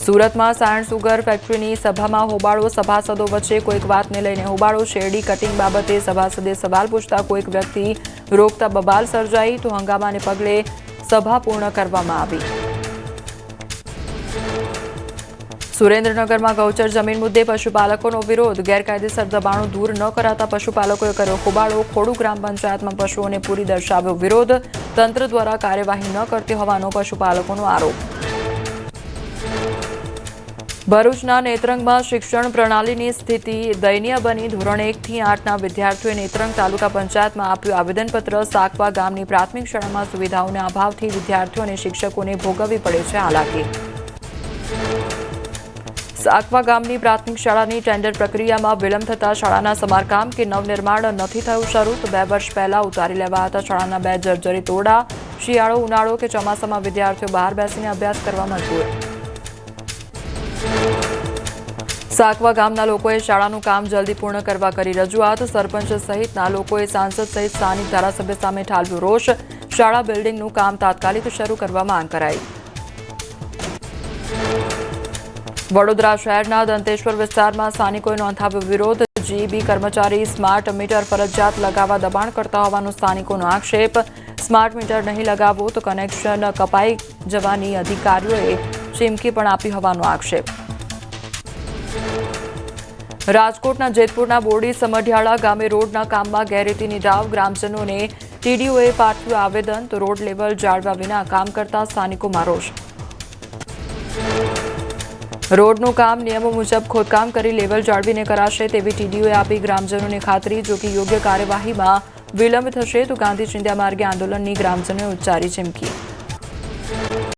સુરતમાં સાયણ સુગર ફેક્ટરીની સભામાં હોબાળો, સભાસદો વચ્ચે કોઈક વાતને લઈને હોબાળો, શેરડી કટિંગ બાબતે સભાસદે સવાલ પૂછતા કોઈક વ્યક્તિ રોકતા બબાલ સર્જાઈ, તો હંગામાને પગલે સભા પૂર્ણ કરવામાં આવી. સુરેન્દ્રનગરમાં ગૌચર જમીન મુદ્દે પશુપાલકોનો વિરોધ, ગેરકાયદેસર દબાણો દૂર ન કરાતા પશુપાલકોએ કર્યો હોબાળો, ખોડુ ગ્રામ પંચાયતમાં પશુઓને પૂરી દર્શાવ્યો વિરોધ, તંત્ર દ્વારા કાર્યવાહી ન કરતી હોવાનો પશુપાલકોનો આરોપ. ભરૂચના નેત્રંગમાં શિક્ષણ પ્રણાલીની સ્થિતિ દયનીય બની, ધોરણ 1 થી 8ના વિદ્યાર્થીઓએ નેત્રંગ તાલુકા પંચાયતમાં આપ્યું આવેદનપત્ર. સાકવા ગામની પ્રાથમિક શાળામાં સુવિધાઓના અભાવથી વિદ્યાર્થીઓ અને શિક્ષકોને ભોગવવી પડે છે હાલાકી. સાકવા ગામની પ્રાથમિક શાળાની ટેન્ડર પ્રક્રિયામાં વિલંબ થતા શાળાના સમારકામ કે નવનિર્માણ નથી થયું શરૂ, તો 2 વર્ષ પહેલા ઉતારી લેવાતા શાળાના 2 જર્જરિત ઓરડા. શિયાળો, ઉનાળો કે ચોમાસામાં વિદ્યાર્થીઓ બહાર બેસીને અભ્યાસ કરવા મજબૂર. સાકવા ગામના લોકોએ શાળાનું કામ જલ્દી પૂર્ણ કરવા કરી રજૂઆત. સરપંચ સહિતના લોકોએ સાંસદ સહિત સ્થાનિક ધારાસભ્ય સામે ઠાલવ્યો રોષ. શાળા બિલ્ડિંગનું કામ તાત્કાલિક શરૂ કરવા માંગ કરાઈ. વડોદરા શહેરના દંતેશ્વર વિસ્તારમાં સ્થાનિકોએ નોંધાવ્યો વિરોધ. જીઈબી કર્મચારી સ્માર્ટ મીટર ફરજિયાત લગાવવા દબાણ કરતા હોવાનો સ્થાનિકોનો આક્ષેપ. સ્માર્ટ મીટર નહીં લગાવો તો કનેક્શન કપાઈ જવાની અધિકારીઓએ ચીમકી પણ આપી હોવાનો આક્ષેપ. રાજકોટના જેતપુરના બોરડી સમઢિયાળા ગામે રોડના કામમાં ગેરરીતિની દાવ, ગ્રામજનોને ટીડીઓએ પાઠવ્યું આવેદન, તો રોડ લેવલ જાળવ્યા વિના કામ કરતા સ્થાનિકોમાં રોષ. રોડનું કામ નિયમો મુજબ ખોદકામ કરી લેવલ જાળવીને કરાશે તેવી ટીડીઓએ આપી ગ્રામજનોને ખાતરી. જો કે યોગ્ય કાર્યવાહીમાં વિલંબ થશે તો ગાંધી ચિંધ્યા માર્ગે આંદોલનની ગ્રામજનોએ ઉચ્ચારી ચીમકી.